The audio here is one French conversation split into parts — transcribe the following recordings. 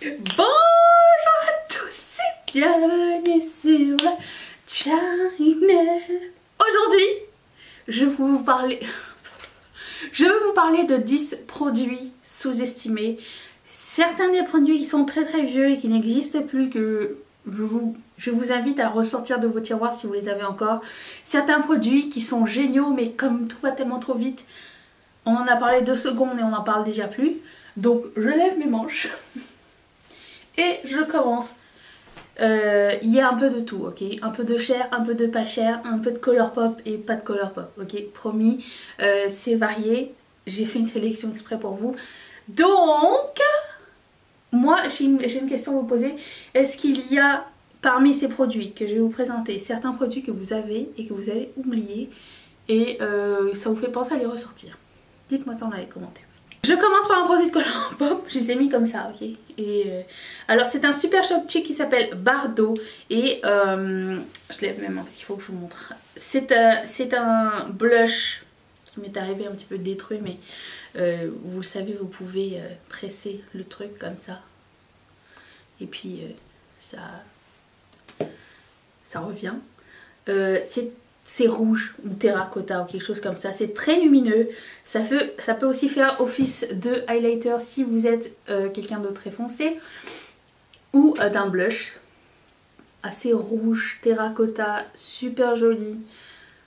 Bonjour à tous et bienvenue sur la chaîne. Aujourd'hui, je vais vous parler de 10 produits sous-estimés. Certains des produits qui sont très vieux et qui n'existent plus, que je vous invite à ressortir de vos tiroirs si vous les avez encore. Certains produits qui sont géniaux, mais comme tout va tellement trop vite, on en a parlé 2 secondes et on n'en parle déjà plus. Donc je lève mes manches et je commence. Il y a un peu de tout, ok? Un peu de cher, un peu de pas cher, un peu de Colourpop et pas de Colourpop, ok? Promis, c'est varié. J'ai fait une sélection exprès pour vous. Donc, moi j'ai une question à vous poser. Est-ce qu'il y a parmi ces produits que je vais vous présenter certains produits que vous avez et que vous avez oubliés et ça vous fait penser à les ressortir? Dites-moi ça dans les commentaires. Je commence par un produit de Colourpop, je les ai mis comme ça, ok? Et alors c'est un super shop chic qui s'appelle Bardot et je lève mes mains parce qu'il faut que je vous montre. C'est un blush qui m'est arrivé un petit peu détruit, mais vous le savez, vous pouvez presser le truc comme ça et puis ça revient. C'est rouge ou terracotta ou quelque chose comme ça. C'est très lumineux. Ça peut aussi faire office de highlighter si vous êtes quelqu'un de très foncé. Ou d'un blush. Assez rouge, terracotta, super joli.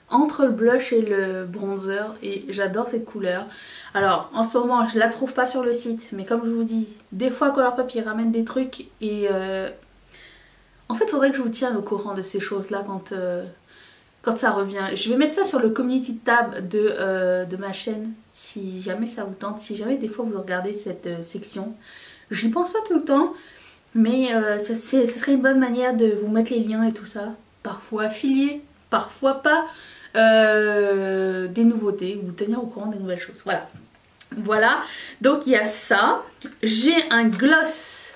Entre le blush et le bronzer. Et j'adore cette couleur. Alors en ce moment je la trouve pas sur le site. Mais comme je vous dis, des fois Colourpop il ramène des trucs. Et en fait il faudrait que je vous tienne au courant de ces choses là quand ça revient. Je vais mettre ça sur le community tab de ma chaîne si jamais ça vous tente, si jamais des fois vous regardez cette section. J'y pense pas tout le temps, mais ce serait une bonne manière de vous mettre les liens et tout ça. Parfois affiliés, parfois pas. Des nouveautés, vous tenir au courant des nouvelles choses. Voilà, donc il y a ça. J'ai un gloss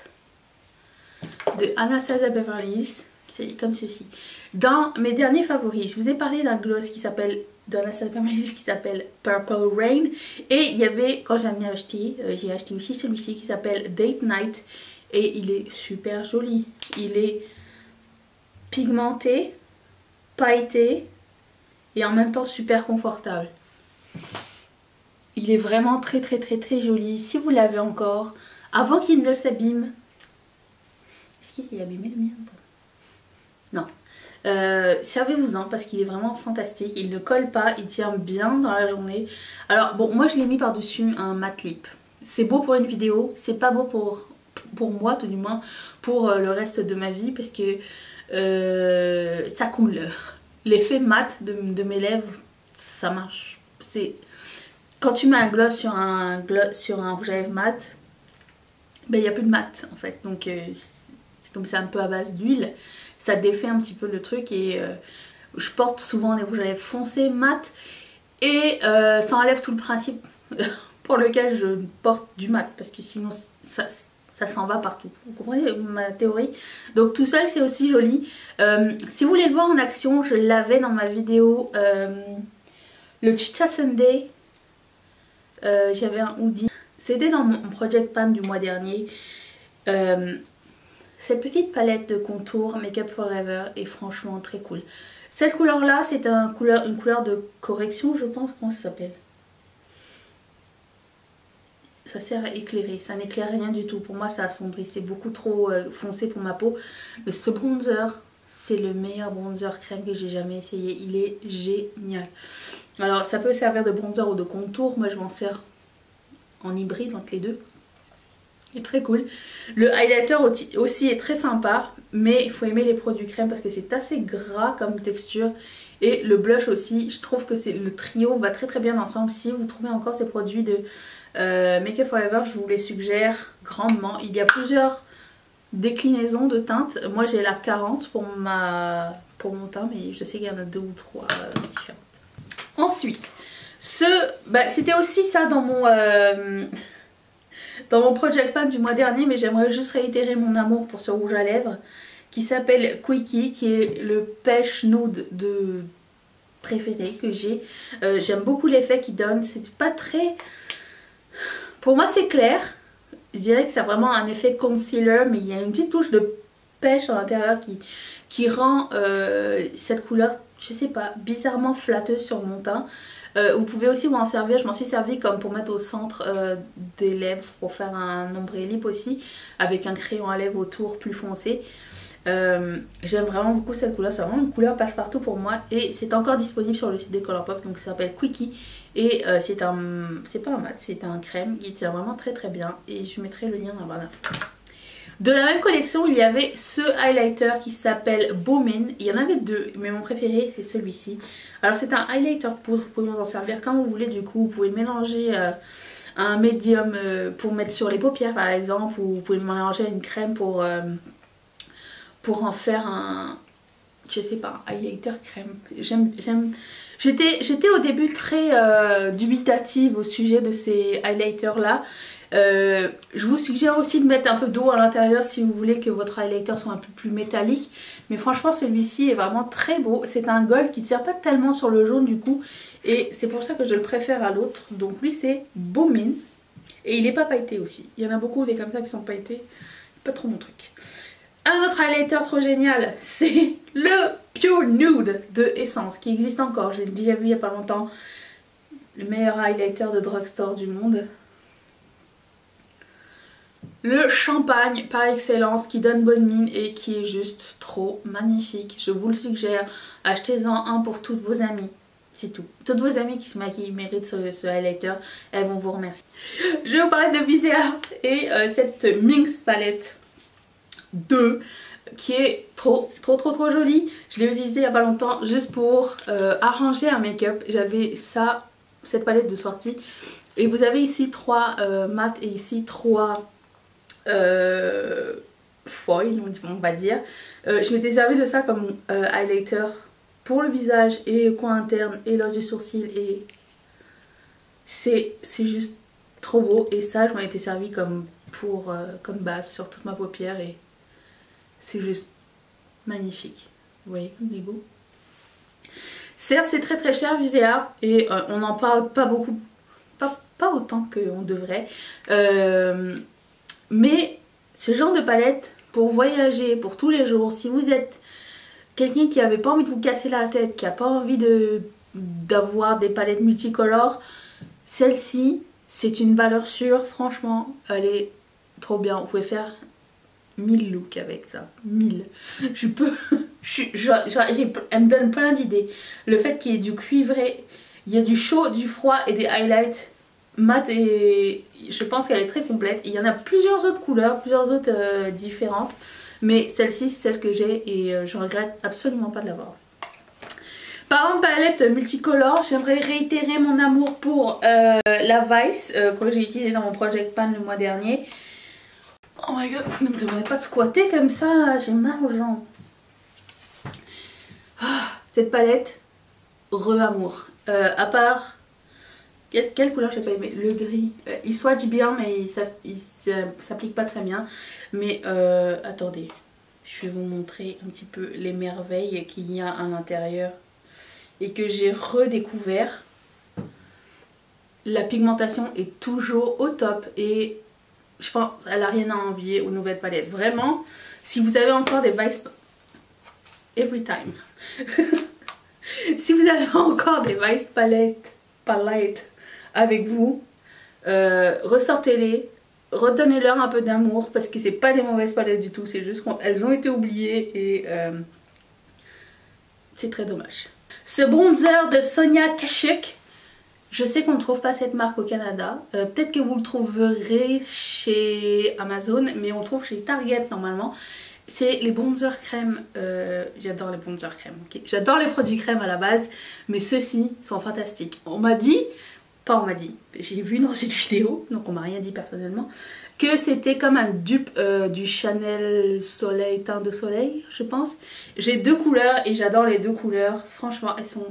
de Anastasia Beverly Hills. C'est comme ceci. Dans mes derniers favoris, je vous ai parlé d'un gloss qui s'appelle Purple Rain. Et il y avait, quand j'en ai acheté, j'ai acheté aussi celui-ci qui s'appelle Date Night. Et il est super joli. Il est pigmenté, pailleté et en même temps super confortable. Il est vraiment très joli. Si vous l'avez encore, avant qu'il ne s'abîme. Est-ce qu'il est abîmé le mien? Non. Servez-vous-en parce qu'il est vraiment fantastique. Il ne colle pas, il tient bien dans la journée. Alors bon, moi je l'ai mis par dessus un matte lip. C'est beau pour une vidéo, c'est pas beau pour moi, tout du moins pour le reste de ma vie, parce que ça coule. L'effet mat de mes lèvres, ça marche. C'est quand tu mets un gloss sur un rouge à lèvres mat, ben il n'y a plus de mat en fait. Donc c'est comme ça, un peu à base d'huile. Ça défait un petit peu le truc et je porte souvent des rouges à lèvres foncés, mat, et ça enlève tout le principe pour lequel je porte du mat, parce que sinon ça s'en va partout. Vous comprenez ma théorie? Donc tout seul c'est aussi joli. Si vous voulez le voir en action, je l'avais dans ma vidéo le Chicha Sunday. J'avais un hoodie. C'était dans mon Project Pan du mois dernier. Cette petite palette de contour Make Up Forever est franchement très cool. Cette couleur là, c'est une couleur de correction, je pense. Comment ça s'appelle? Ça sert à éclairer, ça n'éclaire rien du tout. Pour moi ça assombrit, c'est beaucoup trop foncé pour ma peau. Mais ce bronzer, c'est le meilleur bronzer crème que j'ai jamais essayé. Il est génial. Alors ça peut servir de bronzer ou de contour. Moi je m'en sers en hybride entre les deux. est très cool. Le highlighter aussi est très sympa, mais il faut aimer les produits crème parce que c'est assez gras comme texture. Et le blush aussi, je trouve que le trio va très bien ensemble. Si vous trouvez encore ces produits de Make Up Forever, je vous les suggère grandement. Il y a plusieurs déclinaisons de teintes. Moi j'ai la 40 pour mon teint, mais je sais qu'il y en a 2 ou 3 différentes. Ensuite, c'était aussi ça dans mon Project Pan du mois dernier, mais j'aimerais juste réitérer mon amour pour ce rouge à lèvres qui s'appelle Quickie, qui est le pêche nude préféré que j'ai. J'aime beaucoup l'effet qu'il donne. C'est pas très... Pour moi c'est clair, je dirais que ça a vraiment un effet concealer, mais il y a une petite touche de pêche à l'intérieur qui rend cette couleur, je sais pas, bizarrement flatteuse sur mon teint. Vous pouvez aussi vous en servir, je m'en suis servi comme pour mettre au centre des lèvres, pour faire un ombre lip aussi, avec un crayon à lèvres autour plus foncé. J'aime vraiment beaucoup cette couleur, c'est vraiment une couleur passe-partout pour moi, et c'est encore disponible sur le site de Colourpop, donc ça s'appelle Quickie, et c'est pas un mat, c'est un crème qui tient vraiment très très bien, et je mettrai le lien dans la barre d'infos. De la même collection, il y avait ce highlighter qui s'appelle Bowmin. Il y en avait deux, mais mon préféré c'est celui-ci. Alors c'est un highlighter poudre, vous pouvez vous en servir quand vous voulez, du coup vous pouvez mélanger un médium pour mettre sur les paupières par exemple, ou vous pouvez mélanger une crème pour en faire un, je sais pas, un highlighter crème. J'étais au début très dubitative au sujet de ces highlighters là. Je vous suggère aussi de mettre un peu d'eau à l'intérieur si vous voulez que votre highlighter soit un peu plus métallique. Mais franchement celui-ci est vraiment très beau. C'est un gold qui ne tire pas tellement sur le jaune du coup. Et c'est pour ça que je le préfère à l'autre. Donc lui c'est Bowmin. Et il n'est pas pailleté aussi. Il y en a beaucoup des comme ça qui sont pailletés. Pas trop mon truc. Un autre highlighter trop génial, c'est le Pure Nude de Essence qui existe encore. Je l'ai déjà vu il n'y a pas longtemps. Le meilleur highlighter de drugstore du monde. Le champagne par excellence qui donne bonne mine et qui est juste trop magnifique. Je vous le suggère, achetez-en un pour toutes vos amies. C'est tout. Toutes vos amies qui se maquillent méritent ce highlighter, elles vont vous remercier. Je vais vous parler de Visea et cette Minx palette 2 qui est trop jolie. Je l'ai utilisée il n'y a pas longtemps juste pour arranger un make-up. J'avais cette palette de sortie. Et vous avez ici 3 mat et ici 3 foil, on va dire. Je m'étais servi de ça comme highlighter pour le visage et le coin interne et l'os du sourcil, et c'est juste trop beau. Et ça je m'en étais servi comme base sur toute ma paupière et c'est juste magnifique. Vous voyez comme il est beau. Certes c'est très cher Visea et on n'en parle pas beaucoup, pas autant qu'on devrait. Mais ce genre de palette pour voyager, pour tous les jours, si vous êtes quelqu'un qui n'avait pas envie de vous casser la tête, qui n'a pas envie d'avoir des palettes multicolores, celle-ci c'est une valeur sûre, franchement elle est trop bien. Vous pouvez faire 1000 looks avec ça, 1000. Elle me donne plein d'idées. Le fait qu'il y ait du cuivré, il y a du chaud, du froid et des highlights mat, et je pense qu'elle est très complète. Il y en a plusieurs autres couleurs, plusieurs autres différentes, mais celle-ci c'est celle que j'ai et je regrette absolument pas de l'avoir. Parlant de palette multicolore, j'aimerais réitérer mon amour pour la Vice que j'ai utilisée dans mon Project Pan le mois dernier. Oh my god, ne me demandez pas de squatter comme ça, j'ai mal aux jambes. Cette palette, re-amour. À part... Quelle couleur j'ai pas aimé? Le gris. Il swatch bien mais il s'applique pas très bien. Mais attendez, je vais vous montrer un petit peu les merveilles qu'il y a à l'intérieur et que j'ai redécouvert. La pigmentation est toujours au top et je pense qu'elle n'a rien à envier aux nouvelles palettes. Vraiment, si vous avez encore des Vice... Every time. Si vous avez encore des Vice palettes avec vous, ressortez-les, redonnez-leur un peu d'amour parce que c'est pas des mauvaises palettes du tout, c'est juste qu'elles ont été oubliées et c'est très dommage. Ce bronzer de Sonia Kashuk, je sais qu'on ne trouve pas cette marque au Canada, peut-être que vous le trouverez chez Amazon, mais on le trouve chez Target normalement. C'est les bronzers crème, j'adore les bronzers crème, okay. J'adore les produits crème à la base, mais ceux-ci sont fantastiques. On m'a dit, j'ai vu dans une vidéo, donc on m'a rien dit personnellement, que c'était comme un dupe du Chanel Soleil, teint de soleil, je pense. J'ai 2 couleurs et j'adore les 2 couleurs, franchement elles sont...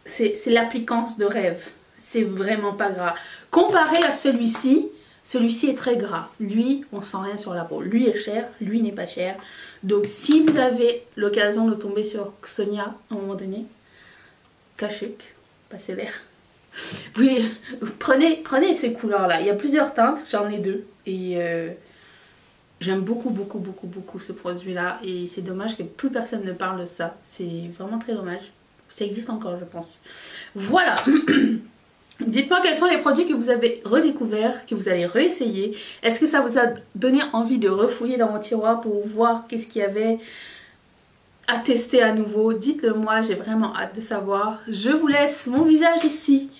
C'est l'applicance de rêve, c'est vraiment pas gras. Comparé à celui-ci est très gras. Lui, on sent rien sur la peau. Lui est cher, lui n'est pas cher. Donc si vous avez l'occasion de tomber sur Sonia à un moment donné, Kashuk, passez l'air. Oui, prenez ces couleurs-là. Il y a plusieurs teintes, j'en ai deux. Et j'aime beaucoup ce produit-là. Et c'est dommage que plus personne ne parle de ça. C'est vraiment très dommage. Ça existe encore, je pense. Voilà. Dites-moi quels sont les produits que vous avez redécouverts, que vous allez réessayer. Est-ce que ça vous a donné envie de refouiller dans vos tiroirs pour voir qu'est-ce qu'il y avait à tester à nouveau? Dites-le moi, j'ai vraiment hâte de savoir. Je vous laisse mon visage ici.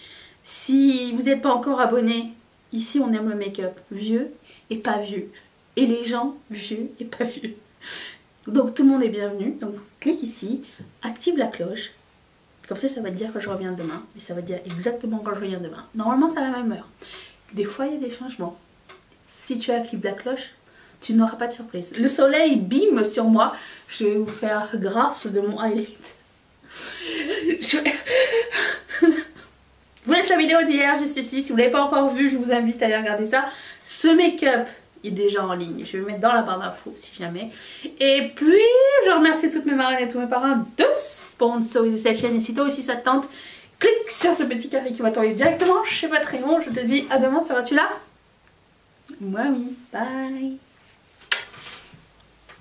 Si vous n'êtes pas encore abonné, ici on aime le make-up vieux et pas vieux. Et les gens vieux et pas vieux. Donc tout le monde est bienvenu. Donc clique ici, active la cloche. Comme ça va te dire que je reviens demain. Et ça va te dire exactement quand je reviens demain. Normalement c'est à la même heure. Des fois il y a des changements. Si tu actives la cloche, tu n'auras pas de surprise. Le soleil bim sur moi. Je vais vous faire grâce de mon highlight. Je vous laisse la vidéo d'hier juste ici. Si vous ne l'avez pas encore vu, je vous invite à aller regarder ça. Ce make-up est déjà en ligne. Je vais le mettre dans la barre d'infos si jamais. Et puis, je remercie toutes mes marraines et tous mes parrains de sponsoriser cette chaîne. Et si toi aussi ça te tente, clique sur ce petit carré qui va t'envoyer directement chez Patreon. Je te dis à demain, seras-tu là? Moi oui. Bye.